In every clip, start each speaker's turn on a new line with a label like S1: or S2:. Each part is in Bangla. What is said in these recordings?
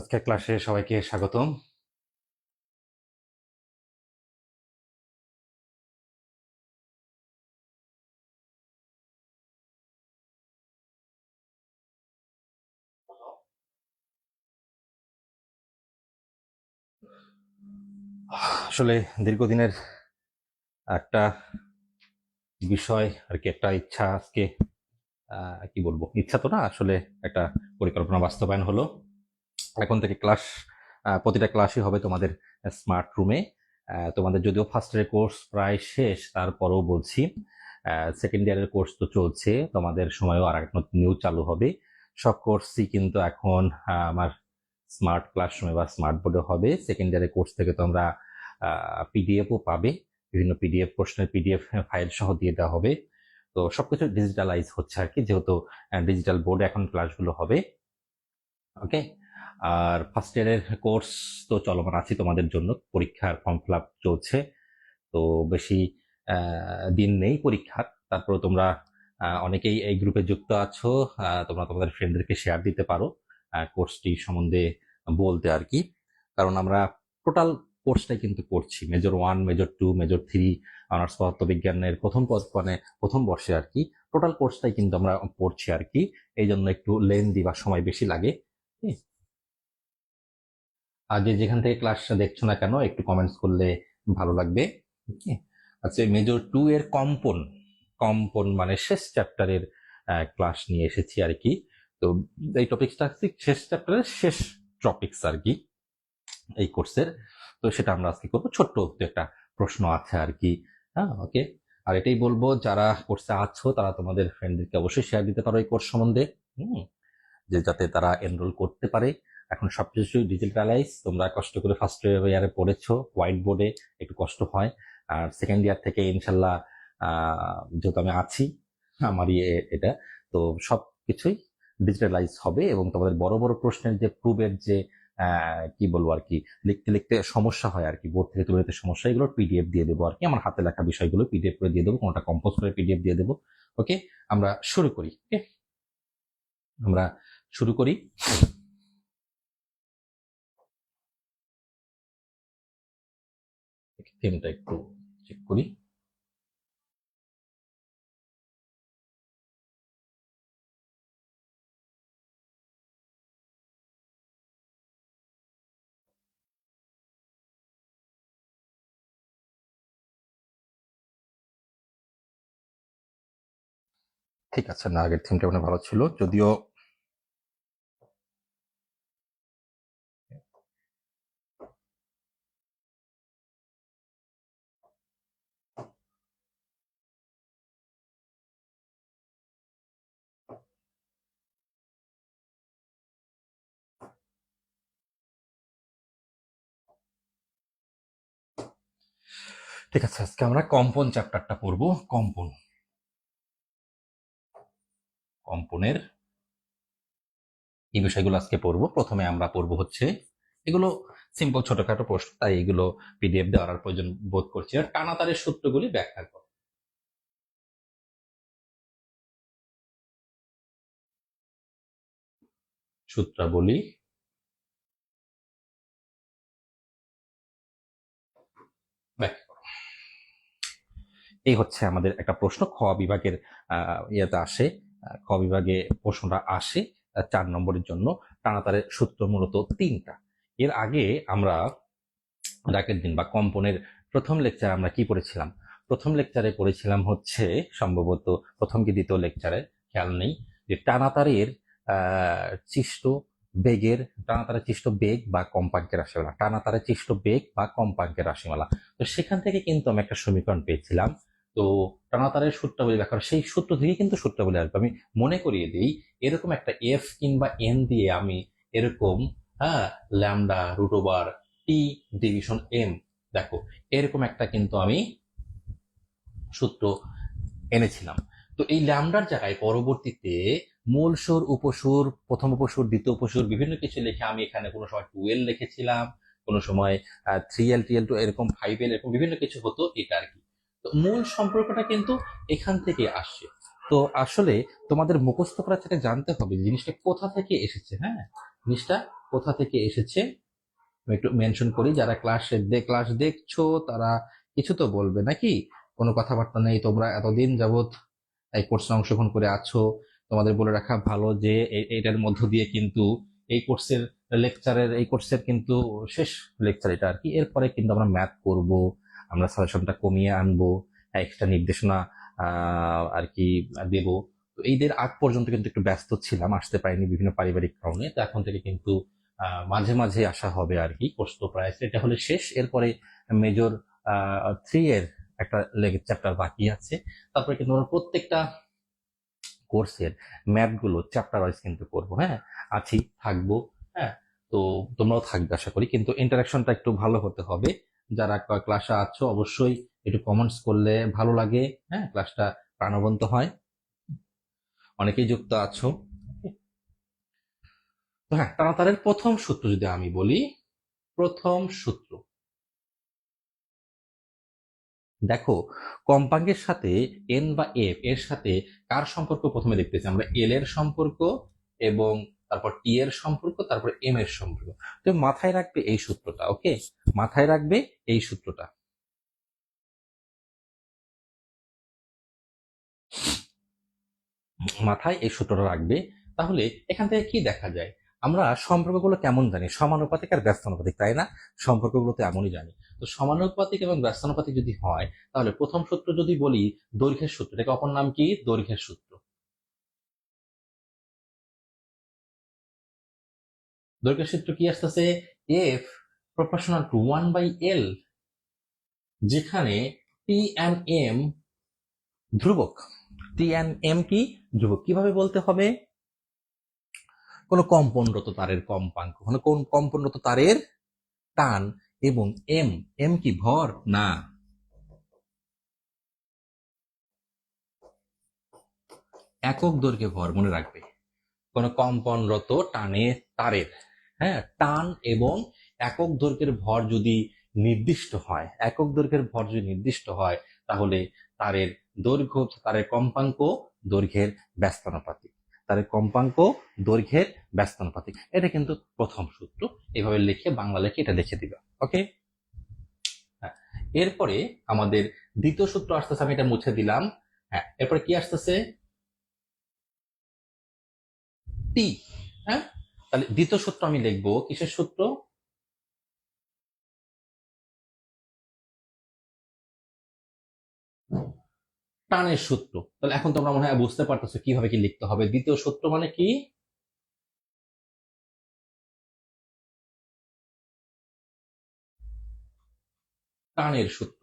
S1: আজকের ক্লাসে সবাইকে স্বাগতম। আসলে দীর্ঘদিনের একটা বিষয় আর কি, একটা ইচ্ছা আজকে কি বলবো, ইচ্ছা তো না, আসলে একটা পরিকল্পনা বাস্তবায়ন হলো। এখন থেকে ক্লাস, প্রতিটা ক্লাসই হবে তোমাদের স্মার্ট রুমে। তোমাদের যদিও ফার্স্ট ইয়ারের কোর্স প্রায় শেষ, তারপরেও বলছি সেকেন্ড ইয়ারের কোর্স তো চলছে, তোমাদের সময়ও আর এক নতুন নিউ চালু হবে। সব কোর্সই কিন্তু এখন আমার স্মার্ট ক্লাসরুমে বা স্মার্ট বোর্ডে হবে। সেকেন্ড ইয়ারের কোর্স থেকে তোমরা পিডিএফও পাবে, বিভিন্ন পিডিএফ প্রশ্নের পিডিএফ ফাইল সহ দিয়ে দেওয়া হবে। তো সবকিছু ডিজিটালাইজ হচ্ছে আর কি, যেহেতু ডিজিটাল বোর্ডে এখন ক্লাসগুলো হবে। ওকে, আর ফার্স্ট ইয়ারের কোর্স তো চলমান আছে তোমাদের জন্য, পরীক্ষার ফর্ম ফিল আপ চলছে। তো বেশি দিন নেই পরীক্ষার, তারপরে তোমরা অনেকেই এই গ্রুপে যুক্ত আছো, তোমরা তোমাদের ফ্রেন্ডদেরকে শেয়ার দিতে পারো কোর্সটি সম্বন্ধে বলতে আর কি। কারণ আমরা টোটাল কোর্সটাই কিন্তু করছি, মেজর 1, মেজর 2, মেজর 3, অনার্স পদার্থবিজ্ঞানের প্রথম বর্ষে আর কি। টোটাল কোর্সটাই কিন্তু আমরা পড়ছি আর কি, এই জন্য একটু লেন্দি বা সময় বেশি লাগে। আর যে যেখান থেকে ক্লাসটা দেখছো না কেন, একটু কমেন্টস করলে ভালো লাগবে। আচ্ছা, মেজর 2 এর কম্পন মানে শেষ চ্যাপ্টারের ক্লাস নিয়ে এসেছি আর কি। তো এই টপিকসটা শেষ চ্যাপ্টারের শেষ টপিকস আর কি এই কোর্সের। তো সেটা আমরা আজকে করবো, ছোট্ট একটা প্রশ্ন আছে আর কি। হ্যাঁ, ওকে। আর এটাই বলবো, যারা কোর্সে আছো তারা তোমাদের ফ্রেন্ডদেরকে অবশ্যই শেয়ার দিতে পারো এই কোর্স সম্বন্ধে, যে যাতে তারা এনরোল করতে পারে। এখন সবকিছু ডিজিটালাইজ, তোমরা কষ্ট করে ফার্স্ট ইয়ারে পড়েছো হোয়াইট বোর্ডে, একটু কষ্ট হয়। আর সেকেন্ড ইয়ার থেকে ইনশাল্লাহ যেহেতু আমি আছি, আমারই এটা, তো সবকিছুই ডিজিটালাইজ হবে। এবং তোমাদের বড় বড় প্রশ্নের যে প্রুফের যে কি বলবো আর কি, লিখতে লিখতে সমস্যা হয় আর কি, বোর্ড থেকে তুলে নিতে সমস্যা, এগুলো পিডিএফ দিয়ে দেবো আর কি। আমার হাতে লেখা বিষয়গুলো পিডিএফ করে দিয়ে দেবো, কোনটা কম্পোজ করে পিডিএফ দিয়ে দেবো। ওকে, আমরা শুরু করি। ওকে, আমরা শুরু করি। থিমটা একটু চেক করি। ঠিক আছে, না, আগের থিমটা মনে ভালো ছিল যদিও। ঠিক আছে, আজকে আমরা কম্পন চ্যাপ্টারটা পড়বো। কম্পনের এই বিষয়গুলো আজকে পড়বো। প্রথমে আমরা পড়বো হচ্ছে, এগুলো সিম্পল ছোটখাটো প্রশ্ন, তাই এগুলো পিডিএফ দেওয়ার প্রয়োজন বোধ করছি। আর টানাতারের সূত্রগুলি ব্যাখ্যা করো। সূত্রাবলী ব্যাখ্যা করো। এই হচ্ছে আমাদের একটা প্রশ্ন, খ বিভাগের ইয়েতে আসে, খ বিভাগে প্রশ্নটা আসে 4 নম্বরের জন্য। টানাতারের সূত্র মূলত 3টা। এর আগে আমরা রাকের দিন বা কম্পনের প্রথম লেকচার আমরা কি পড়েছিলাম? প্রথম লেকচারে পড়েছিলাম হচ্ছে, সম্ভবত প্রথম কি দ্বিতীয় লেকচারে, খেয়াল নেই, যে টানাতারের চিষ্ট বেগের, টানাতারের চিষ্ট বেগ বা কম্পাঙ্কের রাশিমালা, টানাতারের চিষ্ট বেগ বা কম্পাঙ্কের রাশিমালা। তো সেখান থেকে কিন্তু আমি একটা সমীকরণ পেয়েছিলাম। তো টানাতারের সূত্রাবলী ব্যাখ্যা, সেই সূত্র থেকে কিন্তু সূত্রাবলী আসবে। আমি মনে করিয়ে দিই, এরকম একটা এফ কিংবা এন দিয়ে আমি এরকম, হ্যাঁ, lambda root over T division M, দেখো এরকম একটা কিন্তু আমি সূত্র এনেছিলাম। তো এই ল্যামডার জায়গায় পরবর্তীতে মূল সুর, উপসুর, প্রথম উপসুর, দ্বিতীয় উপসুর, বিভিন্ন কিছু লিখে আমি এখানে কোনো সময় 2L লিখেছিলাম, কোনো সময় 3L, TL, এরকম 5L, এরকম বিভিন্ন কিছু হতো, এটা আর কি। তো মূল সম্পর্কটা কিন্তু এখান থেকে আসছে। তো আসলে তোমাদের মুখস্থ করা থেকে জানতে হবে জিনিসটা কোথা থেকে এসেছে। হ্যাঁ, জিনিসটা কোথা থেকে এসেছে আমি একটু মেনশন করি। যারা ক্লাস দেখছো তারা কিছু তো বলবে নাকি? কোনো কথাবার্তা নেই? তোমরা এতদিন যাবত এই কোর্সে অংশগ্রহণ করে আছো, তোমাদের বলে রাখা ভালো যে এটার মধ্য দিয়ে কিন্তু এই কোর্সের কিন্তু শেষ লেকচার এটা আর কি। এরপরে কিন্তু আমরা ম্যাথ করব, আমরা সাজেশনটা কমিয়ে আনবো, এক্সট্রা নির্দেশনা আর কি দেব। তো এইদের আগ পর্যন্ত কিন্তু একটু ব্যস্ত ছিলাম, আসতে পারিনি বিভিন্ন পারিবারিক কারণে। তো এখন থেকে কিন্তু মাঝে মাঝে আসা হবে আর কি। কোর্স তো প্রায় এটা হলে শেষ, এরপরে মেজর 3 এর একটা চ্যাপ্টার বাকি আছে। তারপরে কিন্তু আমরা প্রত্যেকটা কোর্সের ম্যাথ গুলো চ্যাপ্টার ওয়াইজ কিন্তু করবো। হ্যাঁ, আছি, থাকবো। হ্যাঁ, তো তোমরাও থাকবে আশা করি, কিন্তু ইন্টারাকশনটা একটু ভালো হতে হবে। যারা ক্লাসে আছো অবশ্যই একটু কমেন্টস করলে ভালো লাগে। হ্যাঁ, ক্লাসটা প্রাণবন্ত হয়। অনেকেই যুক্ত আছো। তো হ্যাঁ, টানাতারের প্রথম সূত্র যদি আমি বলি, প্রথম সূত্র দেখো, কম্পাঙ্কের সাথে এন বা এফ এর সাথে কার সম্পর্ক প্রথমে দেখতেছি আমরা? এল এর সম্পর্ক, এবং তারপর টি এর সম্পর্ক, তারপর এম এর সম্পর্ক। তো মাথায় রাখবে এই সূত্রটা। ওকে, মাথায় রাখবে এই সূত্রটা। মাথায় এই সূত্রটা রাখবে। তাহলে এখান থেকে কি দেখা যায়? আমরা সম্পর্কগুলো কেমন জানি? সমানুপাতিক আর ব্যস্তানুপাতিক, তাই না? সম্পর্কগুলো তো এমনই জানি। তো সমানুপাতিক এবং ব্যস্তানুপাতিক যদি হয়, তাহলে প্রথম সূত্র যদি বলি দৈর্ঘ্যের সূত্র, এটাকে অপর নাম কি? দৈর্ঘ্যের সূত্র। দৈর্ঘ্যের সূত্র কি আসতেছে? এফ প্রপোর্শনাল টু 1/L, যেখানে টি এন্ড এম ধ্রুবক। টি এন্ড এম কি? ধ্রুবক। কিভাবে বলতে হবে? কোনো কম্পনরত তারের কম্পাঙ্ক, কোন কম্পনরত তারের টান, এবং এম, এম কি ভর? না, একক দৈর্ঘ্যে ভর, মনে রাখবে। কোন কম্পনরত তারের, হ্যাঁ, টান এবং একক দৈর্ঘ্যের ভর যদি নির্দিষ্ট হয়, একক দৈর্ঘ্যের ভর যদি নির্দিষ্ট হয়, তাহলে তারের দৈর্ঘ্য, তারের কম্পাঙ্ক দৈর্ঘ্যের ব্যস্তানুপাতিক। তারের কম্পাঙ্ক দৈর্ঘ্যের ব্যস্তানুপাতিক। এটা কিন্তু প্রথম সূত্র। এভাবে লিখে, বাংলা লিখে এটা লিখে দিবা। ওকে, হ্যাঁ। এরপরে আমাদের দ্বিতীয় সূত্র আসতেছে, আমি এটা মুছে দিলাম। হ্যাঁ, এরপরে কি আসতেছে? টি। হ্যাঁ, তাহলে দ্বিতীয় সূত্র আমি লিখবো কিসের সূত্র? টানের সূত্র। তাহলে এখন তোমরা মনে হয় বুঝতে পারতেছো কিভাবে কি লিখতে হবে। দ্বিতীয় সূত্র মানে কি? টানের সূত্র।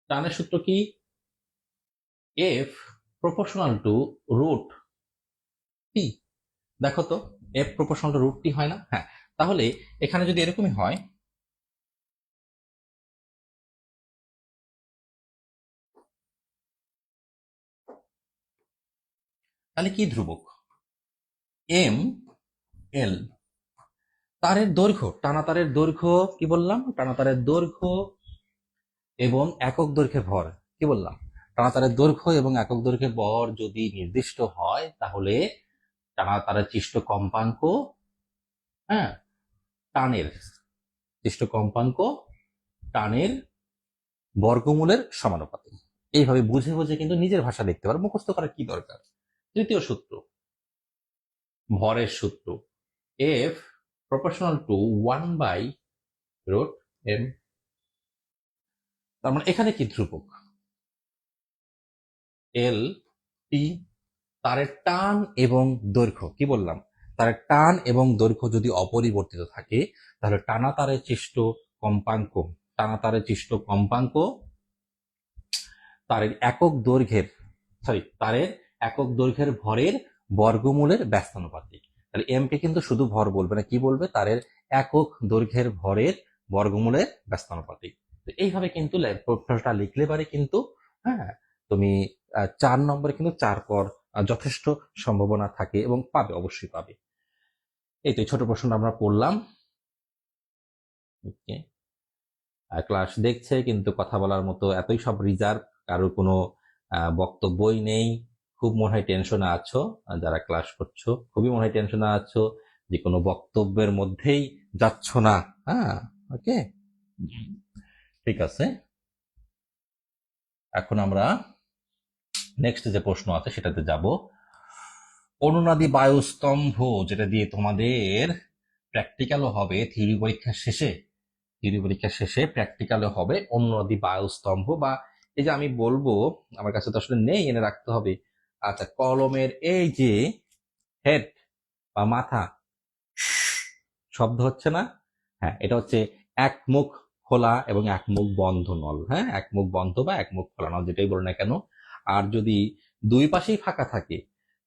S1: টানের সূত্র কি? F proportional to root T. দেখো তো, F proportional to root T হয় না? হ্যাঁ, তাহলে এখানে যদি এরকমই হয়, তাহলে কি ধ্রুবক? M L. তারের দৈর্ঘ্য, টানা তারের দৈর্ঘ্য কি বললাম? টানা তারের দৈর্ঘ্য এবং একক দৈর্ঘ্যে ভর কি বললাম? টানা তারের দৈর্ঘ্য এবং একক দৈর্ঘ্যের ভর যদি নির্দিষ্ট হয়, তাহলে টানা তারের সৃষ্ট কম্পাঙ্ক, হ্যাঁ, টানের সৃষ্ট কম্পাঙ্ক টানের বর্গমূলের সমানুপাতিক। এইভাবে বুঝে বুঝে কিন্তু নিজের ভাষা লিখতে পারো, মুখস্থ করার কি দরকার। তৃতীয় সূত্র, ভরের সূত্র। F proportional two 1/√m। তার মানে এখানে কি ধ্রুবক? এল টি। তারের টান এবং দৈর্ঘ্য কি বললাম? তারের টান এবং দৈর্ঘ্য যদি অপরিবর্তিত থাকে, তাহলে টানা তারের সৃষ্ট কম্পাঙ্ক তারের একক দৈর্ঘ্যের ভরের বর্গমূলের ব্যস্তানুপাতিক। তাহলে এম কে কিন্তু শুধু ভর বলবে না, কি বলবে? তারের একক দৈর্ঘ্যের ভরের বর্গমূলের ব্যস্তানুপাতিক। তো এইভাবে কিন্তু প্রশ্নটা লিখলে পারে কিন্তু, হ্যাঁ, তুমি 4 নম্বরে কিন্তু 4 পর যথেষ্ট সম্ভাবনা থাকে, এবং পাবে, অবশ্যই পাবে। এই তো ছোট প্রশ্নটা আমরা পড়লাম। ক্লাস দেখছে কিন্তু কথা বলার মতো এতই সব রিজার্ভ, কারোর কোনো বক্তব্যই নেই। খুব মনে হয় টেনশনে আছো, যারা ক্লাস করছো খুবই মনে হয় টেনশনে আছো, যে কোনো বক্তব্যের মধ্যেই যাচ্ছ না। হ্যাঁ, ওকে, ঠিক আছে। এখন আমরা নেক্সট যে প্রশ্ন আছে সেটাতে যাব। অনুনাদি বায়ুস্তম্ভ, যেটা দিয়ে তোমাদের প্র্যাকটিক্যালও হবে থিওরি পরীক্ষার শেষে, প্র্যাকটিক্যালও হবে অনুনাদি বায়ুস্তম্ভ। বা এই যে আমি বলবো, আমার কাছে তো আসলে নেই, এনে রাখতে হবে। আচ্ছা, কলমের এই যে হেড বা মাথা শব্দ হচ্ছে না, হ্যাঁ, এটা হচ্ছে এক মুখ খোলা এবং এক মুখ বন্ধ নল। হ্যাঁ, এক মুখ বন্ধ বা এক মুখ খোলা নল, যেটাই বলো না কেন। আর যদি দুই পাশেই ফাঁকা থাকে,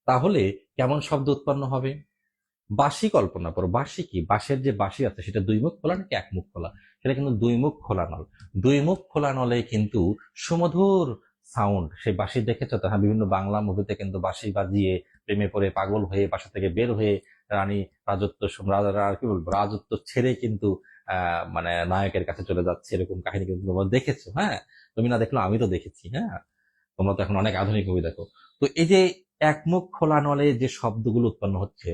S1: তাহলে কেমন শব্দ উৎপন্ন হবে? বাঁশি কল্পনা করো। বাঁশি কি, বাঁশের যে বাঁশি আছে সেটা দুই মুখ খোলা নাকি এক মুখ খোলা? সেটা কিন্তু দুই মুখ খোলা নল। দুই মুখ খোলা নলে কিন্তু সুমধুর সাউন্ড সেই বাঁশি, দেখেছো তো? হ্যাঁ, বিভিন্ন বাংলা মুভিতে কিন্তু বাঁশি বাজিয়ে প্রেমে পড়ে পাগল হয়ে বাসা থেকে বের হয়ে রানী রাজত্ব কি বলবো, রাজত্ব ছেড়ে কিন্তু মানে নায়কের কাছে চলে যাচ্ছে, এরকম কাহিনী কিন্তু তোমরা দেখেছো। হ্যাঁ, তুমি না দেখলো, আমি তো দেখেছি। হ্যাঁ, তোমরা তো এখন অনেক আধুনিক মুভি দেখো। তো এই যে এক মুখ খোলা নলে যে শব্দগুলো উৎপন্ন হচ্ছে,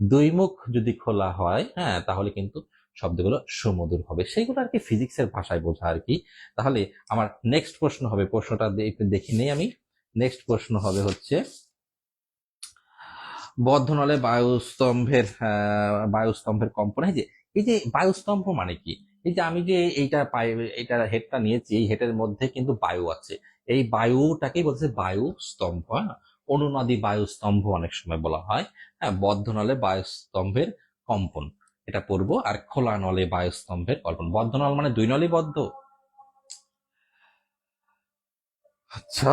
S1: দুই মুখ যদি খোলা হয়, হ্যাঁ, তাহলে কিন্তু শব্দগুলো সুমধুর হবে। সেইগুলো আর কি ফিজিক্সের ভাষায় বোঝা আর কি। তাহলে আমার নেক্সট প্রশ্ন হবে, প্রশ্নটা একটু দেখি নেই আমি। নেক্সট প্রশ্ন হবে হচ্ছে, বদ্ধনলে বায়ুস্তম্ভের কম্পন। এই যে বায়ুস্তম্ভ মানে কি? এই যে আমি যে এইটার হেডটা নিয়েছি, এই হেডের মধ্যে কিন্তু বায়ু আছে। এই বায়ুটাকেই বলছে বায়ুস্তম্ভ। হ্যাঁ, অনুনাদি বায়ুস্তম্ভ অনেক সময় বলা হয়। হ্যাঁ, বদ্ধ নলে বায়ুস্তম্ভের কম্পন, এটা পড়বো। আর খোলা নলে বায়ুস্তম্ভের কল্পন। বদ্ধ নল মানে দুই নলই বদ্ধ। আচ্ছা,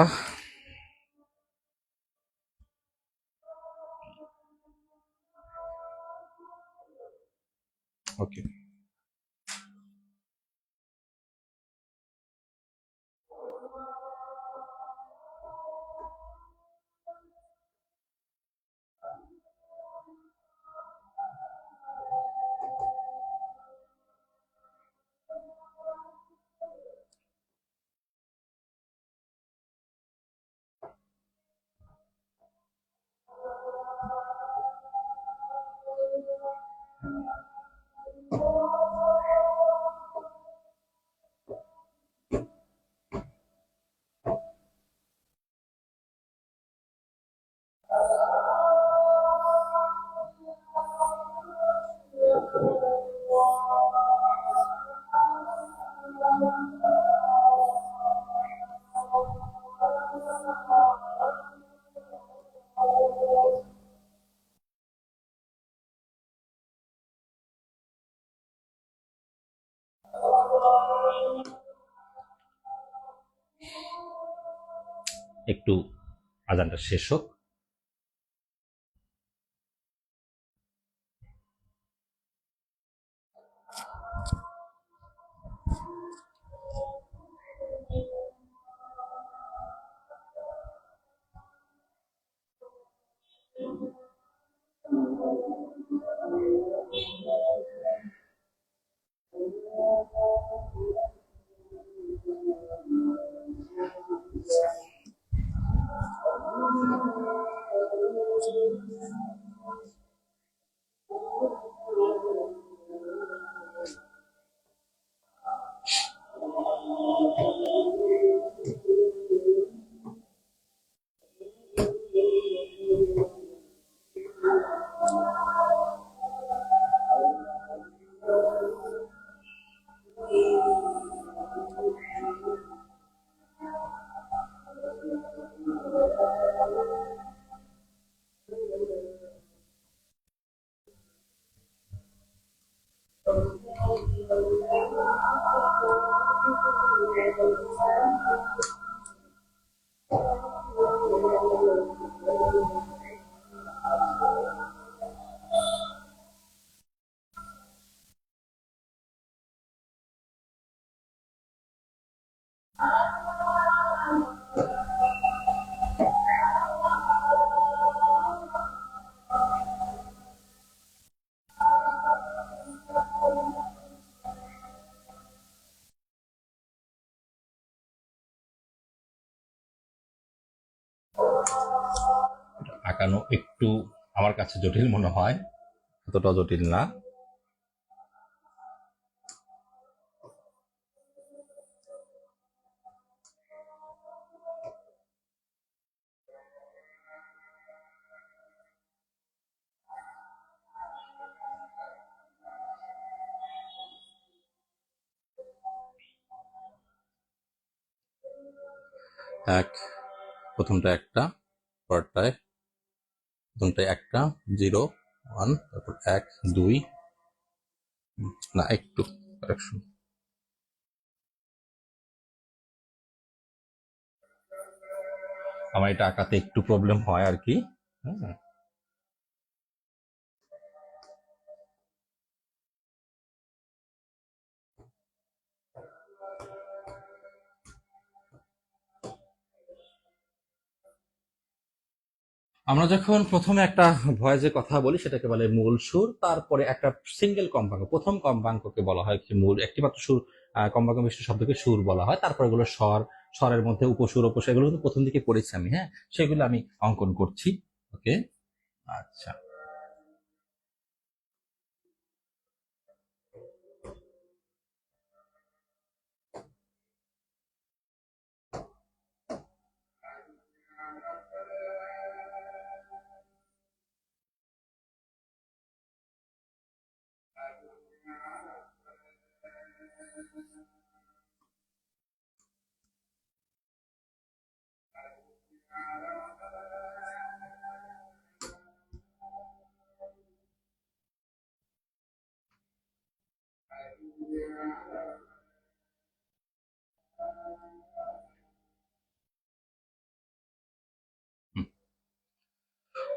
S1: ওকে। একটু আজানটা শেষ হোক। লাগানো একটু আমার কাছে জটিল মনে হয়, এতটা জটিল না। এক, প্রথমটা একটা, পরেরটায় প্রথমটায় একটা, 0 1, তারপর 1 2, না একটু কারেকশন। আমার এটা আঁকাতে একটু প্রবলেম হয় আর কি। হ্যাঁ, আমরা যখন প্রথমে একটা ভয়েসে কথা বলি সেটাকে বলে মূল সুর, তারপরে একটা সিঙ্গেল কম্পাঙ্ক, প্রথম কম্পাঙ্ককে বলা হয় কি মূল, একটি মাত্র সুর, কম্পাঙ্ক মিশ্র শব্দকে সুর বলা হয়। তারপরে এগুলো স্বর, স্বরের মধ্যে উপসুর উপসুর, এগুলো কিন্তু প্রথম দিকে পড়েছি আমি। হ্যাঁ, সেগুলো আমি অঙ্কন করছি। ওকে, আচ্ছা।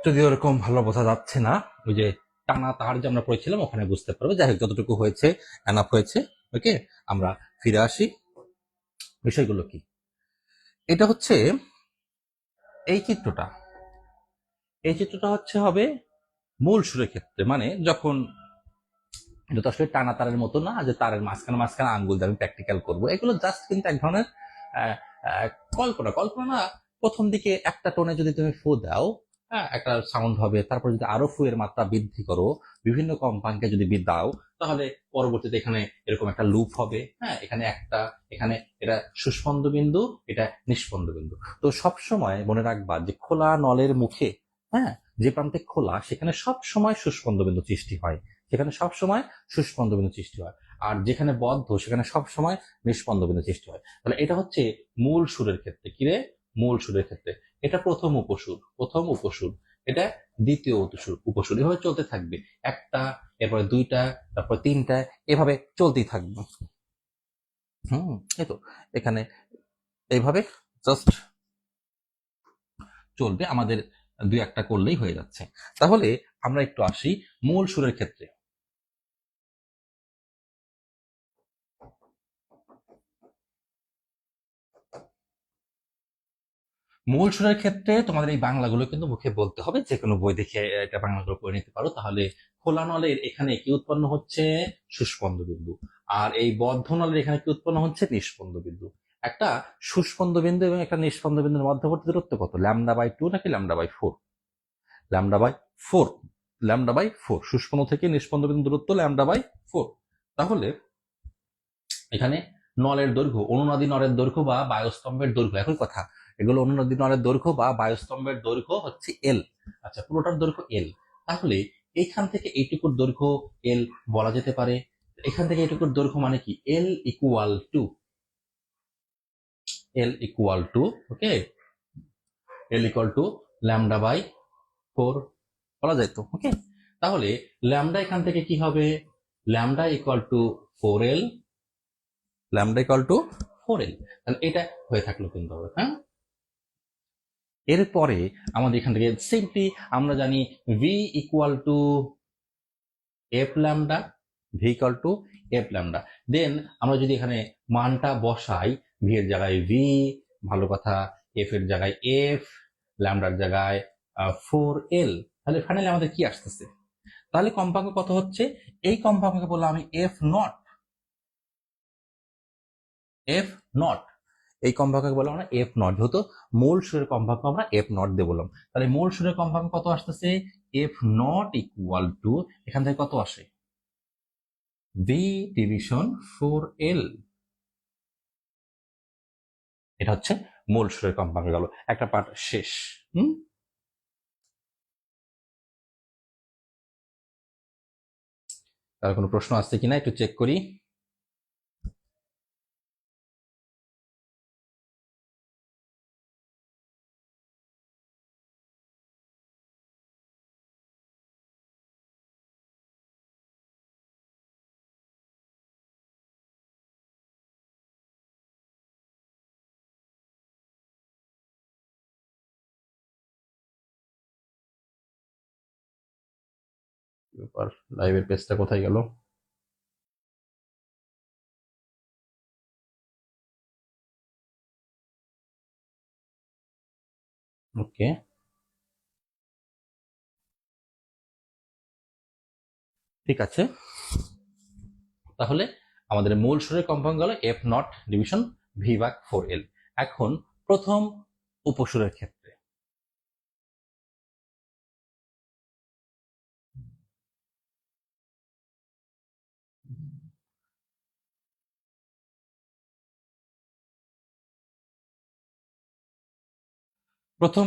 S1: যদি ওরকম ভালো বোঝা যাচ্ছে না, ওই যে টানা তার যে আমরা পড়েছিলাম ওখানে বুঝতে পারবো। যাই হোক, যতটুকু হয়েছে এনাফ হয়েছে। ওকে, আমরা ফিরে আসি। বিষয়গুলো কি, এটা হচ্ছে এই চিত্রটা, এই চিত্রটা হচ্ছে হবে মূল সুরের ক্ষেত্রে, মানে যখন, এটা তো আসলে টানা তারের মতো না যে তারের মাঝখানে মাঝখানে আঙ্গুল দিয়ে আমি প্র্যাকটিক্যাল করবো। এগুলো জাস্ট কিন্তু এক ধরনের আহ, আহ, কল্পনা, কল্পনা না। প্রথম দিকে একটা টোনে যদি তুমি ফু দাও, হ্যাঁ, একটা সাউন্ড হবে। তারপর যদি আরো ফু এর মাত্রা বৃদ্ধি করো, বিভিন্ন কম্পাঙ্কে যদি দাও, তাহলে পরবর্তীতে এখানে এরকম একটা লুপ হবে। হ্যাঁ, এখানে একটা, এখানে এটা সুস্পন্দ বিন্দু, এটা নিষ্পন্দ বিন্দু। তো সব সময় মনে রাখবা যে খোলা নলের মুখে, হ্যাঁ, যে প্রান্তে খোলা সেখানে সব সময় সুস্পন্দ বিন্দু সৃষ্টি হয়, সেখানে সব সময় সুস্পন্দ বিন্দু সৃষ্টি হয়। আর যেখানে বদ্ধ সেখানে সব সময় নিষ্পন্দ বিন্দু সৃষ্টি হয়। তাহলে এটা হচ্ছে মূল সুরের ক্ষেত্রে। কিরে, মূল সুরের ক্ষেত্রে এটা প্রথম উপসুর, প্রথম উপসুর, এটা দ্বিতীয় উপসুর, উপসুর, এভাবে চলতে থাকবে। একটা, এরপরে দুইটা, তারপর তিনটা, এভাবে চলতেই থাকবে। এই তো এখানে এইভাবে জাস্ট চলবে, আমাদের দুই একটা করলেই হয়ে যাচ্ছে। তাহলে আমরা একটু আসি মূল সুরের ক্ষেত্রে। মূল সুরের ক্ষেত্রে তোমাদের এই বাংলাগুলো কিন্তু মুখে বলতে হবে, যে কোনো বই দেখে এটা বাংলাগুলো করে নিতে পারো। তাহলে খোলা নলের এখানে কি উৎপন্ন হচ্ছে, সুস্পন্দ বিন্দু। আর এই বদ্ধ নলের এখানে কি উৎপন্ন হচ্ছে, নিষ্পন্দ বিন্দু। একটা সুস্পন্দ বিন্দু এবং একটা নিষ্পন্দ বিন্দুর মধ্যবর্তী দূরত্ব কত, λ/2 নাকি λ/4? λ/4, λ/4, সুস্পন্দ থেকে নিষ্পন্দ বিন্দু দূরত্ব λ/4। তাহলে এখানে নলের দৈর্ঘ্য, অনুনাদি নলের দৈর্ঘ্য বা বায়ুস্তম্ভের দৈর্ঘ্য, একই কথা। এগুলো অনুনাদি নলের দৈর্ঘ্য বা বায়ুস্তম্ভের দৈর্ঘ্য হচ্ছে এল। আচ্ছা, পুরোটার দৈর্ঘ্য এল। তাহলে এইখান থেকে এইটুকুর দৈর্ঘ্য এল বলা যেতে পারে। এখান থেকে এইটুকুর দৈর্ঘ্য মানে কি, L equal to, okay, L equal to λ/4 বলা যায় তো। ওকে, তাহলে ল্যামডা এখান থেকে কি হবে, ল্যামডা ইকুয়াল টু 4L, তাহলে এটা হয়ে থাকলো কিন্তু হবে। হ্যাঁ, এরপরে আমাদের এখান থেকে সিম্পলি আমরা জানি V equal to F lambda, then আমরা যদি এখানে মানটা বসাই, ভি এর জায়গায় ভি, ভালো কথা, এফ এর জায়গায় এফ, ল্যামডার জায়গায় 4L, তাহলে ফাইনালি আমাদের কি আসতেছে, তাহলে কম্পাঙ্ক কত হচ্ছে, এই কম্পাঙ্ককে বললাম আমি এফ নট, এফ নট। এই কম্পাঙ্ককে বললাম আমরা এফ নট, যেহেতু মূল সুরের কম্পাঙ্ক আমরা এফ নট দিয়ে বললাম, তাহলে মূল সুরের কম্পাঙ্ক কত আসতেছে, এফ নট ইকুয়াল টু, এখান থেকে কত আসে, ভি ডিভিশন 4L। এটা হচ্ছে মূল সুরের কম্পাঙ্ক গেল, একটা পার্ট শেষ। তার কোনো প্রশ্ন আছে কিনা একটু চেক করি। ব্যাপার, লাইভের পেজটা কোথায় গেল? ওকে, ঠিক আছে। তাহলে আমাদের মূল সুরের কম্পাঙ্ক গেল এফ নট ডিভিশন ভি ভাগ 4L। এখন প্রথম উপসুরের ক্ষেত্রে প্রথম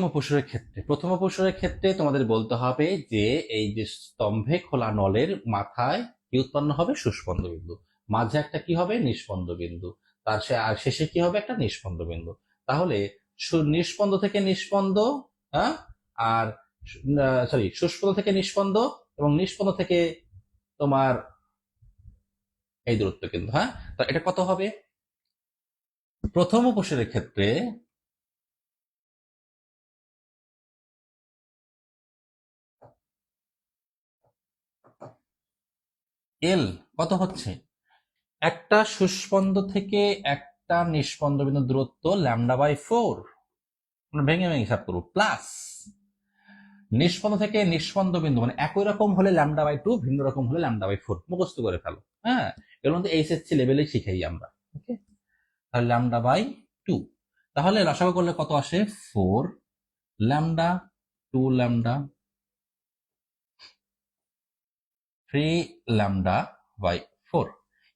S1: উপসুরের ক্ষেত্রে তোমাদের বলতে হবে যে এই যে স্তম্ভে খোলা নলের মাথায় কি উৎপন্ন হবে, সুস্পন্দ বিন্দু, মাঝে একটা কি হবে, নিষ্পন্দ বিন্দু, তার আর শেষে কি হবে, একটা নিষ্পন্দ বিন্দু। তাহলে নিষ্পন্দ থেকে নিষ্পন্দ, হ্যাঁ, আর সরি, সুস্পন্দ থেকে নিষ্পন্দ এবং নিষ্পন্দ থেকে তোমার এই দূরত্ব কিন্তু, হ্যাঁ, তো এটা কত হবে প্রথম উপসুরের ক্ষেত্রে, এল কত হচ্ছে, একটা সুস্পন্দ থেকে একটা নিষ্পন্দ বিন্দু দূরত্ব λ/4, ভেঙে ভেঙে হিসাব করবো, প্লাস নিষ্পন্দ থেকে নিষ্পন্দ বিন্দু মানে একই রকম হলে λ/2, ভিন্ন রকম হলে λ/4, মুখস্থ করে ফেলো। হ্যাঁ, এর মধ্যে এইচএসসি লেভেলে শিখাই আমরা। ওকে, তাহলে λ/2, তাহলে লসাগু করলে কত আসে, 4 λ 2 λ 3 λ/4,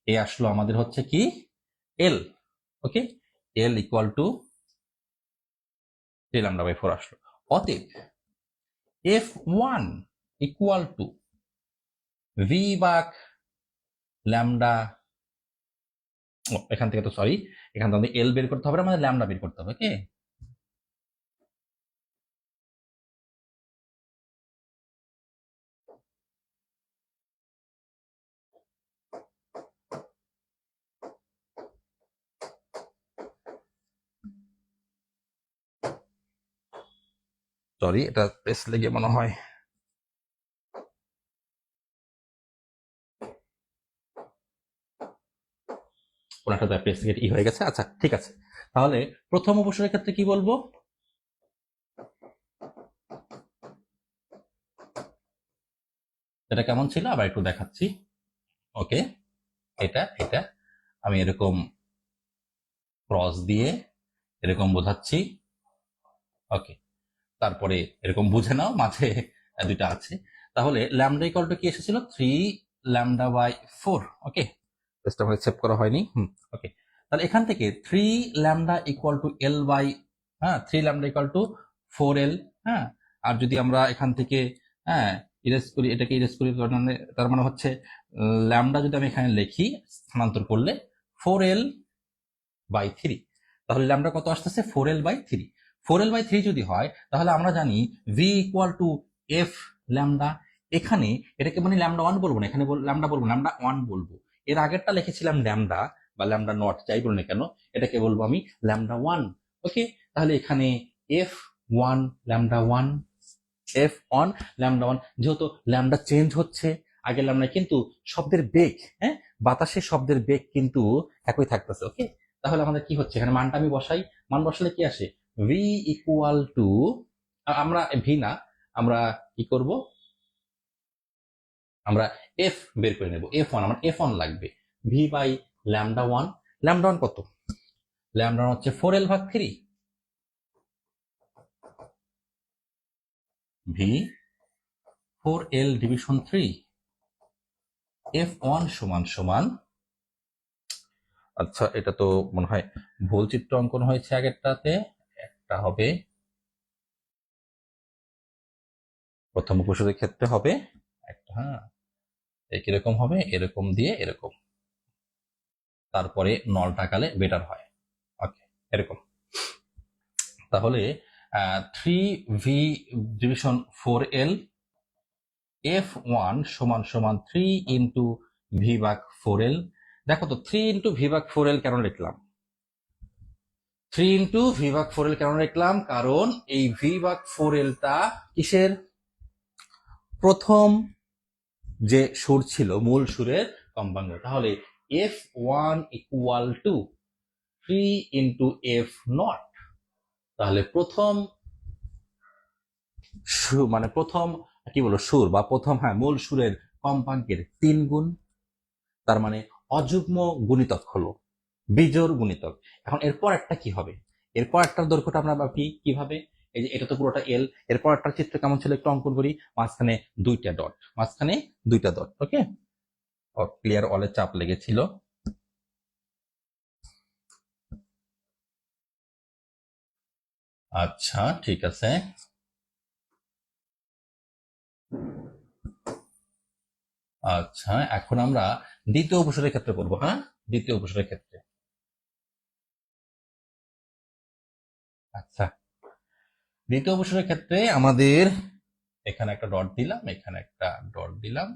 S1: এই আসলো আমাদের হচ্ছে কি এল। ওকে, এল ইকুয়াল টু 3 λ/4 আসলো। অতএব F1 ইকুয়াল টু ভি ভাগ ল্যামডা, এখান থেকে তো সরি, এখান থেকে আমাদের এল বের করতে হবে, আমাদের ল্যামডা বের করতে হবে। ওকে, সরি, এটা পেস লেগে মনে হয়, কোন একটা পেস লেগে হয়ে গেছে। আচ্ছা, ঠিক আছে। তাহলে প্রথম উপসরের ক্ষেত্রে কি বলবো, এটা কেমন ছিল আবার একটু দেখাচ্ছি। ওকে, এটা এটা আমি এরকম ক্রস দিয়ে এরকম বোঝাচ্ছি। ওকে, তারপরে এরকম বুঝে নাও, মাঝে দুইটা আছে। তাহলে ল্যামডা ইকুয়াল টু কি এসেছিল, 3 λ/4। ওকে, পেজটা আমাদের সেভ করা হয়নি। ওকে, তাহলে এখান থেকে 3 λ ইকুয়াল টু এল বাই, হ্যাঁ, 3 λ ইকুয়াল টু 4L। হ্যাঁ, আর যদি আমরা এখান থেকে, হ্যাঁ, ইরেজ করি, এটাকে ইরেজ করি, তার মানে হচ্ছে ল্যামডা যদি আমি এখানে লিখি স্থানান্তর করলে 4L/3, তাহলে ল্যামডা কত আসতেছে, 4L/3। 4L/3 যদি হয় তাহলে আমরা জানি V equal to F lambda. এখানে এটাকে মানে λ1 বলবো না, এখানে ল্যামডা বলবো, λ1 বলবো। এর আগেরটা লিখেছিলাম ল্যামডা বা ল্যামডা নট, যাই বলুন না কেন, এটাকে বলবো আমি λ1। ওকে, তাহলে এখানে F1 λ1, F1 λ1, যেহেতু ল্যামডা চেঞ্জ হচ্ছে আগের ল্যামডা, কিন্তু শব্দের বেগ, হ্যাঁ, বাতাসের শব্দের বেগ কিন্তু একই থাকতেছে। ওকে, তাহলে আমাদের কি হচ্ছে, এখানে মানটা আমি বসাই, মান বসালে কি আসে, ভি ইকুয়াল টু, আমরা ভি না, আমরা কি করব, আমরা এফ বের করে নেব, F1, আমার F1 লাগবে, ভি বাই λ1। λ1 কত, ল্যামডা হচ্ছে 4L ভাগ 3 ভি 4L ডিভিশন 3 F1 সমান সমান, আচ্ছা এটা তো মনে হয় ভুল চিত্র অঙ্কন হয়েছে আগেরটাতে, একটা হবে প্রথম উপসদের ক্ষেত্রে হবে একটা, হ্যাঁ কিরকম হবে, এরকম দিয়ে এরকম, তারপরে নলটা কালে বেটার হয়, ওকে এরকম। তাহলে 3V ডিভিশন 4L F1 সমান সমান 3 ইন্টু ভি ভাগ 4L। দেখো তো 3 ইন্টু ভি ভাগ 4L কেন লিখলাম, 3 ইন্টু ভি ভাগ 4L কেন লিখলাম, কারণ এই ভি ভাগ 4Lটা কিসের, প্রথম যে সুর ছিল মূল সুরের কম্পাঙ্ক। তাহলে F1 equal to 3 into F0, তাহলে প্রথম মানে প্রথম কি বলবো সুর বা প্রথম, হ্যাঁ মূল সুরের কম্পাঙ্কের 3 গুণ, তার মানে অযুগ্ম গুণিতক হলো বিজোড় গুণিতক। এখন এরপর একটা কি হবে, এরপর একটার দৈর্ঘ্যটা আমরা ভাবি কিভাবে, এই যে এটা তো পুরোটা এল, এরপর একটা চিত্র কেমন ছিল একটু অঙ্কন করি, মাঝখানে দুইটা ডট, মাঝখানে দুইটা ডট, ওকে ক্লিয়ার, অলে চাপ লেগেছিল। আচ্ছা ঠিক আছে, আচ্ছা এখন আমরা দ্বিতীয় উপসরের ক্ষেত্রে করবো, হ্যাঁ দ্বিতীয় উপসরের ক্ষেত্রে। আচ্ছা দ্বিতীয় উপসরের ক্ষেত্রে আমাদের এখানে একটা ডট দিলাম, এখানে একটা ডট দিলাম,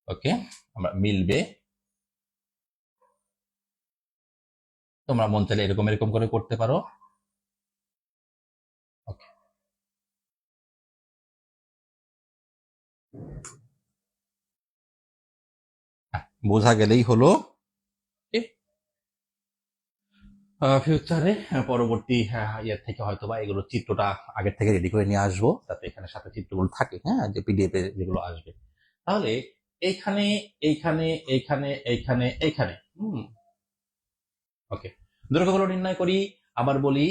S1: ওকে আমরা মিলবে, তোমরা মন চাইলে এরকম এরকম করে করতে পারো, ওকে বোঝা গেলেই হলো। ফিউচারে পরবর্তী ইয়ের থেকে হয়তো বা এগুলো চিত্রটা আগের থেকে রেডি করে নিয়ে আসবো, যাতে এখানে সাথে চিত্রগুলো থাকে, হ্যাঁ যে পিডিএফ এ যেগুলো আসবে। তাহলে এইখানে এইখানে এইখানে এইখানে এইখানে ওকে দৈর্ঘ্যগুলো নির্ণয় করি, আবার বলি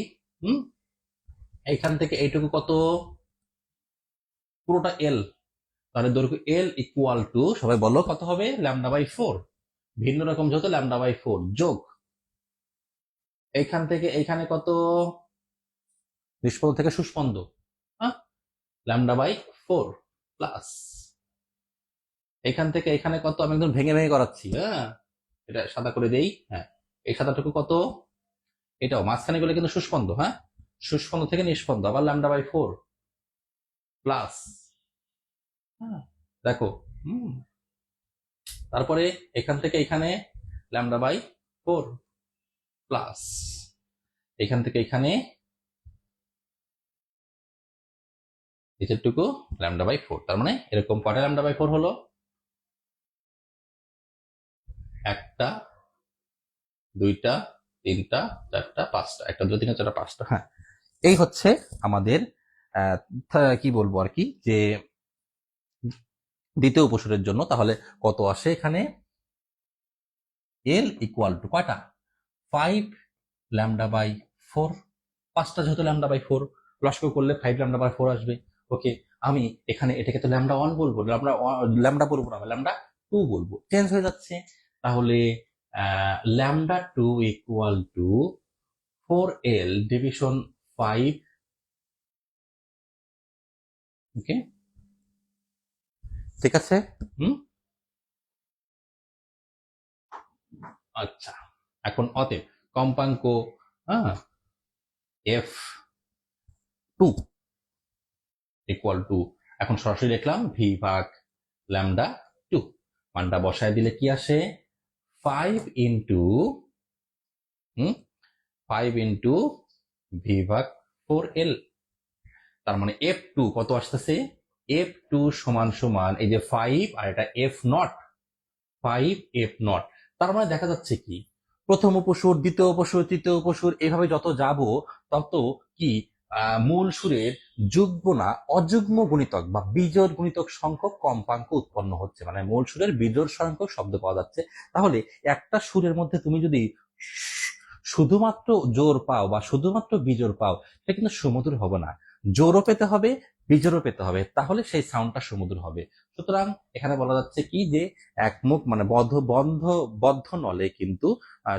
S1: এইখান থেকে এইটুকু কত, পুরোটা এল, তাহলে দৈর্ঘ্য এল ইকুয়াল টু সবাই বলো কত হবে, ল্যামডা বাই 4, ভিন্ন রকম যত ল্যামডা বাই 4 যোগ এইখান থেকে এইখানে কত, নিষ্পন্দ থেকে সুস্পন্দ, হ্যাঁ ল্যামডা বাই 4 প্লাস এখান থেকে এখানে কত, আমি একদম ভেঙে ভেঙে করাচ্ছি, হ্যাঁ এটা সাদা করে দেই, হ্যাঁ এই সাদাটুকু কত, এটাও মাঝখানে গেলে কিন্তু সুস্পন্দ, হ্যাঁ সুস্পন্দ থেকে নিষ্পন্দ আবার ল্যামডা বাই 4 প্লাস, হ্যাঁ দেখো তারপরে এখান থেকে এখানে ল্যামডা বাই 4 প্লাস এখান থেকে এখানে নিচেরটুকু ল্যামডা বাই 4, তার মানে এরকম কটা ল্যামডা বাই 4 হলো, একটা দুইটা তিনটা চারটা পাঁচটা, একটা দুটো তিনটা চারটা পাঁচটা, হ্যাঁ এই হচ্ছে আমাদের কি বলবো আর কি, যে দ্বিতীয় উপসরের জন্য। তাহলে কত আসে এখানে, এল ইকুয়াল টু কয়টা, 5 ল্যামডা বাই 4, পাঁচটা যেহেতু ল্যামডা বাই 4 লস্ক করলে 5 ল্যামডা বাই 4 আসবে, ওকে আমি এখানে এটাকে তো ল্যামডা 1 বলবো, ল্যামডা বলবো না, ল্যামডা 2 বলবো, চেঞ্জ হয়ে যাচ্ছে। তাহলে lambda 2 equal to 4L division 5, ওকে ঠিক আছে, আচ্ছা এখন অতএব কম্পাঙ্ক F2 ইকুয়াল টু, এখন সরাসরি লিখলাম ভি ভাগ ল্যামডা 2, মানটা বসায় দিলে কি আসে, 5 ইন্টু 5 ইন্টু ভি ভাগ 4L, তার মানে F2 কত আসতেছে, F2 সমান সমান এই যে 5 আর এটা F0, 5 F0, তার মানে দেখা যাচ্ছে কি প্রথম উপসুর দ্বিতীয় উপসুর তৃতীয় উপসুর এইভাবে যত যাব তত কি মূল সুরের যুগ্ম না অযুগ্ম গুণিতক বা বিজোড় গুণিতক সংখ্যক কম্পাঙ্ক উৎপন্ন হচ্ছে, মানে মূল সুরের বিজোড় সংখ্যক শব্দ পাওয়া যাচ্ছে। তাহলে একটা সুরের মধ্যে তুমি যদি শুধুমাত্র জোর পাও বা শুধুমাত্র বিজোড় পাও, সেটা কিন্তু সুমধুর হবে না। জোরও পেতে হবে, বিজোড়ও পেতে হবে, তাহলে সেই সাউন্ডটা সুমধুর হবে। সুতরাং এখানে বলা যাচ্ছে কি যে একমুখ মানে বদ্ধ নলে কিন্তু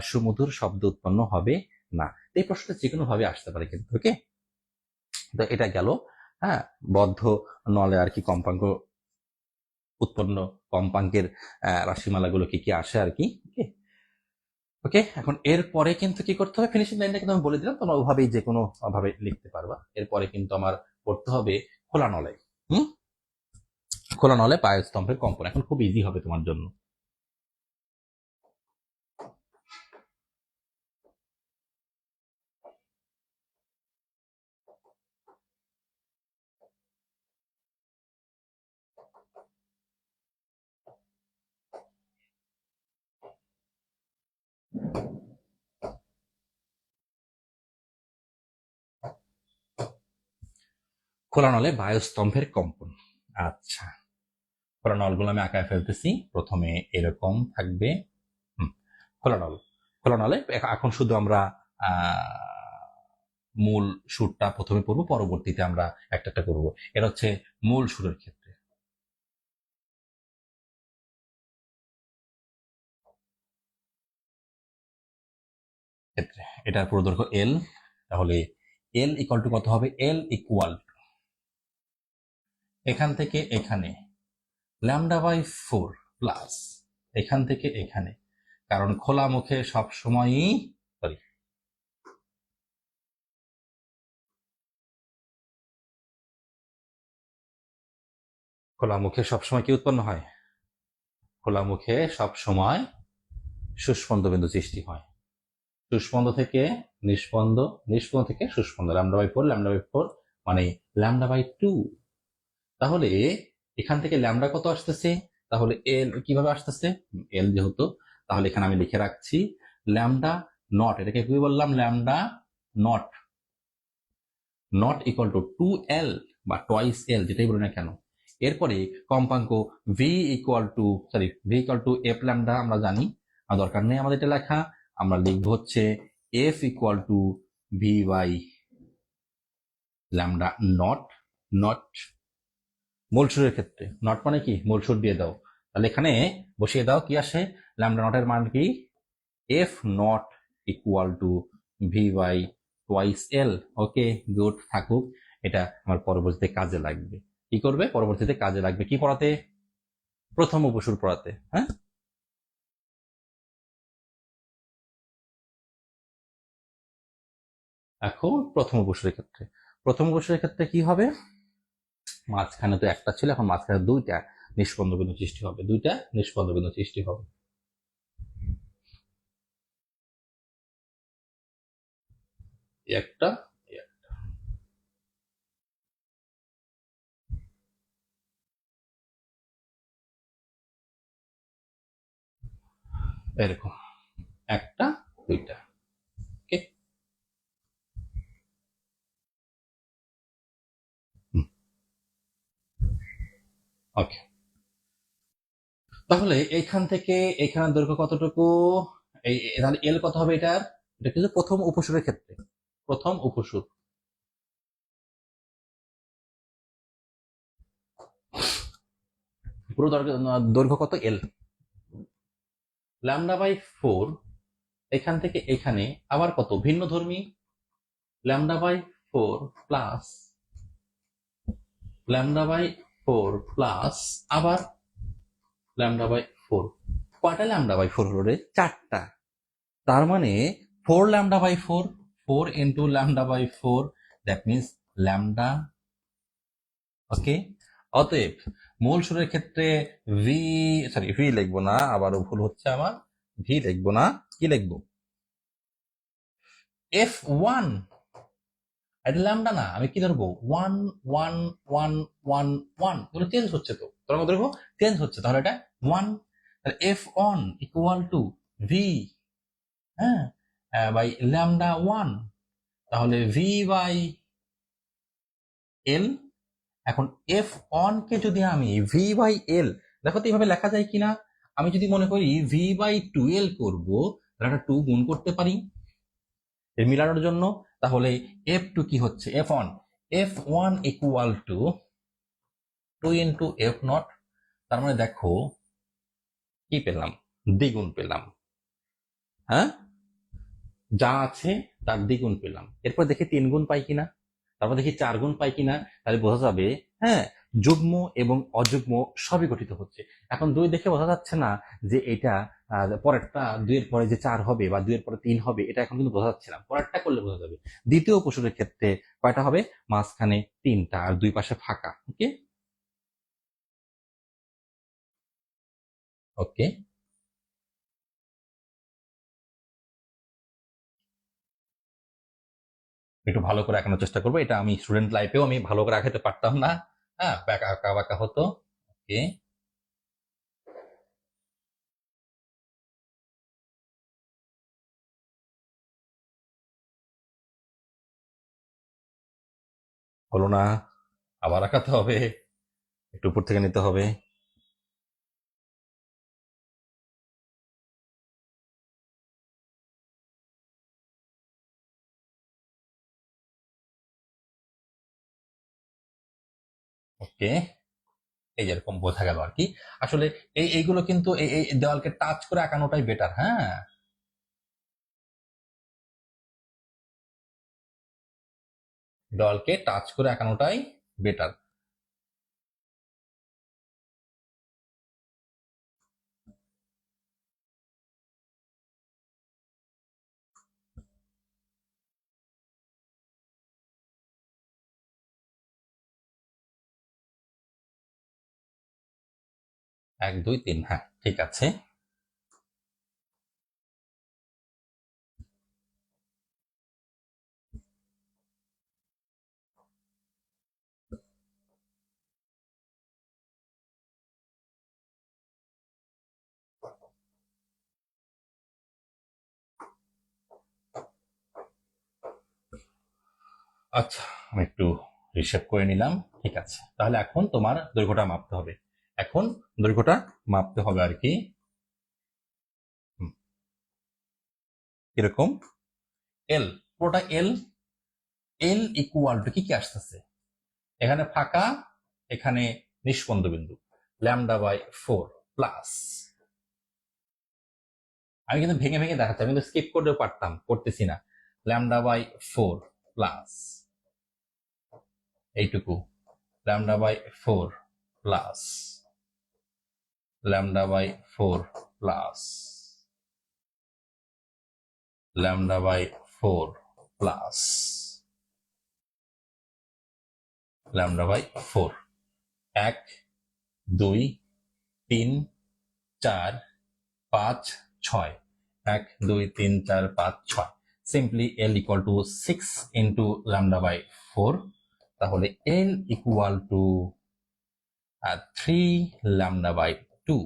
S1: সুমধুর শব্দ উৎপন্ন হবে না। এই প্রশ্নটা যে কোনো ভাবে আসতে পারে কিন্তু। ওকে, তো এটা গেল। হ্যাঁ, বদ্ধ নলে আর কি কম্পাঙ্ক উৎপন্ন, কম্পাঙ্কের রাশিমালাগুলো কি কি আসে আর কি। ওকে ওকে, এখন এরপরে কিন্তু কি করতে হবে, ফিনিশিং লাইনটা কিন্তু আমি বলে দিলাম, তোমরা ওভাবেই যে কোনো ভাবে লিখতে পারবা। এরপরে কিন্তু আমার পড়তে হবে খোলা নলে। খোলা নলে পায়স্তম্ভের কম্পন। এখন খুব ইজি হবে তোমার জন্য। খোলা নলে বায়ুস্তম্ভের কম্পন। আচ্ছা, খোলা নলগুলো আমি আঁকায় ফেলতেছি। প্রথমে এরকম থাকবে খোলা নল। খোলা নলে এখন শুধু আমরা মূল সুরটা প্রথমে পড়বো, পরবর্তীতে আমরা একটা একটা করবো। এটা হচ্ছে মূল সুরের ক্ষেত্রে। এটার পুরো দৈর্ঘ্য এল, তাহলে এল ইকুয়াল টু কত হবে, এল ইকুয়াল এখান থেকে এখানে ল্যামডা বাই 4 প্লাস এখান থেকে এখানে, কারণ খোলা মুখে সবসময়ই খোলা মুখে সবসময় কি উৎপন্ন হয়, খোলা মুখে সবসময় সুস্পন্দ বিন্দু সৃষ্টি হয়। সুস্পন্দ থেকে নিষ্পন্দ, নিষ্পন্দ থেকে সুস্পন্দ, ল্যামডা বাই 4, ল্যামডা বাই 4 মানে ল্যামডা বাই 2। তাহলে এখান থেকে ল্যামডা কত আসতেছে, তাহলে এল কিভাবে আসতেছে, এল যেহেতু, তাহলে এখানে আমি লিখে রাখছি ল্যামডা নট, এটাকে কি বললাম, lambda nought, not equal two 2l বা টয়েস এল, যেটাই বলি না কেন। এরপরে কম্পাঙ্ক V equal to F lambda আমরা জানি, আর দরকার নেই আমাদের এটা লেখা। আমরা লিখবো হচ্ছে F equal to V by lambda nought. Nought মূল সুরের ক্ষেত্রে নট মানে কি, মূল সুর দিয়ে দাও, তাহলে এখানে বসিয়ে দাও কি আসে, ল্যামডা নটের মান কি, F nought equal to V by twice L. Okay good, থাকুক, এটা আমার পরবর্তীতে কাজে লাগবে। কি করবে, পরবর্তীতে কাজে লাগবে কি পড়াতে, প্রথম উপসুর পড়াতে। হ্যাঁ, এখন প্রথম উপসুরের ক্ষেত্রে, প্রথম উপসুরের ক্ষেত্রে কি হবে, মাঝখানে তো একটা ছিল, এখন মাঝখানে দুইটা নিষ্পন্দ বিন্দু সৃষ্টি হবে, দুইটা নিষ্পন্দ বিন্দু সৃষ্টি হবে। একটা এরকম একটা দুইটা। ওকে, ওকে, তাহলে এইখান থেকে এখানের দৈর্ঘ্য কতটুকু, এই তাহলে এল কত হবে এটার, এটা কিন্তু প্রথম উপসুরের ক্ষেত্রে, প্রথম উপসুর। পুরো দৈর্ঘ্য কত, এল, ল্যামডা বাই 4 এখান থেকে এখানে আবার কত ভিন্ন ধর্মী, lambda by 4 plus lambda by 4 plus আবার ল্যামডা বাই 4। কয়টা ল্যামডা বাই 4 হলো রে, চারটা। তার মানে 4 lambda by 4, 4 into lambda by 4, that means lambda. Okay, অতএব মূল সুরের ক্ষেত্রে ভি লিখবো না, আবারও ভুল হচ্ছে আমার, ভি লিখবো না, কি লিখবো, এফ ওয়ান। এটা ল্যামডা না, আমি কি ধরবো, one one one one one, এগুলো চেঞ্জ হচ্ছে তো, তরঙ্গ দৈর্ঘ্য চেঞ্জ হচ্ছে, তাহলে এটা ওয়ান, তাহলে F on equal to V, হ্যাঁ, বাই ল্যামডা ওয়ান, তাহলে ভি বাই এল। এখন এফ অন কে যদি আমি ভি বাই এল, দেখো তো এইভাবে লেখা যায় কিনা। আমি যদি মনে করি ভি বাই টুয়েল করবো, তাহলে একটা টু গুণ করতে পারি এর মিলানোর জন্য। তাহলে এফ টু কি হচ্ছে, F one, F one equal to two into F nought. তার মানে দেখো কি পেলাম, দ্বিগুণ পেলাম। হ্যাঁ, যা আছে তার দ্বিগুণ পেলাম। এরপর দেখি তিন গুণ পাই কিনা, তারপর দেখি চার গুণ পাই কিনা, তাহলে বোঝা যাবে হ্যাঁ যুগ্ম এবং অযুগ্ম সবই গঠিত হচ্ছে। এখন দুই দেখে বোঝা যাচ্ছে না যে এটা পরেরটা দুইয়ের পরে যে চার হবে বা দুইয়ের পরে তিন হবে, এটা এখন কিন্তু বোঝা যাচ্ছে না, পরেরটা করলে বোঝা যাবে। দ্বিতীয় প্রশ্নের ক্ষেত্রে কয়টা হবে, মাঝখানে তিনটা আর দুই পাশে ফাঁকা। ওকে ওকে, একটু ভালো করে আঁকানোর চেষ্টা করবো। এটা আমি স্টুডেন্ট লাইফেও আমি ভালো করে আঁকাতে পারতাম না, হ্যাঁ আঁকা বাঁকা হতো। ওকে, হলো না, আবার আঁকাতে হবে, একটু উপর থেকে নিতে হবে। ওকে, এই যেরকম বোঝা গেল আর কি। আসলে এইগুলো কিন্তু এই দেওয়ালকে টাচ করে আঁকানোটাই বেটার। হ্যাঁ, দেওয়ালকে টাচ করে আঁকানোটাই বেটার। এক দুই তিন, হ্যাঁ ঠিক আছে। আচ্ছা, আমি একটু হিসেব করে নিলাম। ঠিক আছে, তাহলে এখন তোমার দৈর্ঘ্যটা মাপতে হবে। এখন দৈর্ঘ্যটা মাপতে হবে আর কি। কিরকম, এল, পুরোটা এল। এল ইকুয়াল টু কি কি আসতেছে, এখানে ফাঁকা, এখানে নিষ্পন্দ বিন্দু, ল্যামডা বাই ফোর প্লাস, আমি কিন্তু ভেঙে ভেঙে দেখাচ্ছি, আমি কিন্তু স্কিপ করতেও পারতাম, করতেছি না। ল্যামডা বাই ফোর প্লাস এইটুকু, lambda by four plus lambda by four plus lambda by four plus lambda by four. এক দুই তিন চার পাঁচ ছয়, এক দুই তিন চার পাঁচ ছয়। Simply L equal to six into lambda by four. তাহলে L equal to three lambda by two.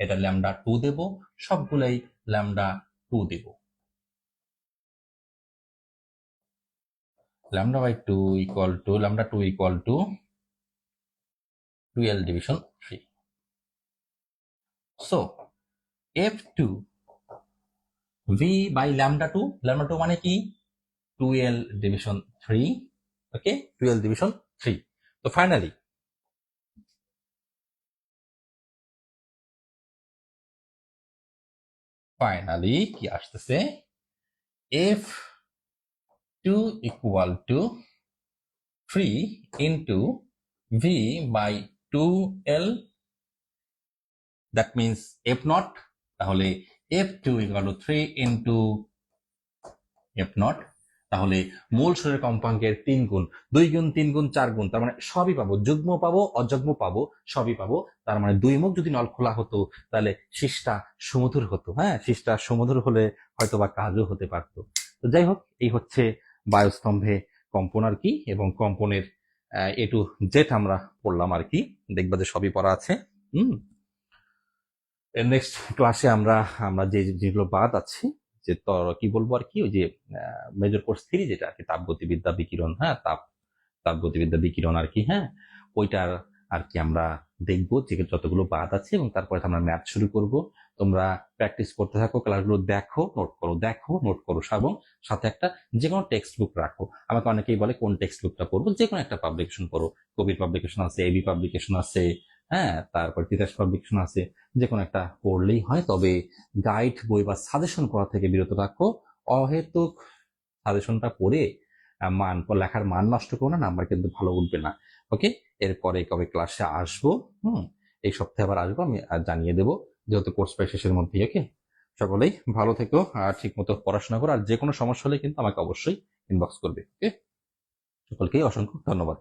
S1: এটা ল্যামডা টু দেব, সবগুলাই ল্যামডা টু দেব। Lambda by two equal to lambda two equal to 12 division 3. So f2 v by lambda 2, lambda 2 মানে কি 12 division 3, ওকে 12 division 3। তো ফাইনালি কি আসতেছে, f2 equal to 3 into v by 2l, that means f not। তাহলে f2 equal to 3 into f not। তাহলে মূল স্বরের কম্পাঙ্কের তিন গুণ, দুই গুণ তিন গুণ চার গুণ, তার মানে সবই পাবো, যুগ্ম পাবো অযুগ্ম পাবো, সবই পাবো। তার মানে দুই মুখ যদি নল খোলা হতো তাহলে শীষটা সুমধুর হতো। হ্যাঁ, শীষটা সুমধুর হলে হয়তো বা কাজও হতে পারতো। তো যাই হোক, এই হচ্ছে বায়ুস্তম্ভে কম্পন আর কি, এবং কম্পনের এ টু জেড আমরা পড়লাম আর কি, দেখবা যে সবই পড়া আছে। নেক্সট ক্লাসে আমরা আমরা যেগুলো বাদ আছে, যে কি বলবো আর কি, ওই যে মেজর কোর্স 3 যেটা আর কি, তাপগতিবিদ্যা, বিকিরণ, হ্যাঁ তাপ তাপগতিবিদ্যা বিকিরণ আর কি, হ্যাঁ, ওইটার আর কি আমরা দেখবো যে যতগুলো বাদ আছে, এবং তারপরে আমরা ম্যাথ শুরু করব। তোমরা প্র্যাকটিস করতে থাকো, ক্লাসগুলো দেখো, নোট করো, দেখো, নোট করো, এবং সাথে একটা যে কোনো টেক্সট বুক রাখো। আমাকে অনেকেই বলে কোন টেক্সট বুকটা পড়বো, যে কোনো একটা পাবলিকেশন পড়ো। কবির পাবলিকেশন আছে, এবি পাবলিকেশন আছে, হ্যাঁ, তারপর তিতাস পাবলিকেশন আছে, যে কোনো একটা পড়লেই হয়। তবে গাইড বই বা সাজেশন পড়া থেকে বিরত রাখো। অহেতুক সাজেশনটা পড়ে লেখার মান নষ্ট করো না, নাম্বার কিন্তু ভালো উঠবে না। ওকে, এরপরে কবে ক্লাসে আসবো, এই সপ্তাহে আবার আসবো, আমি জানিয়ে দেবো, যেহেতু কোর্স প্রায় শেষের মধ্যেই। ওকে, সকলেই ভালো থেকো আর ঠিক মতো পড়াশোনা করো, আর যে কোনো সমস্যা হলে কিন্তু আমাকে অবশ্যই ইনবক্স করবে। ওকে, সকলকেই অসংখ্য ধন্যবাদ।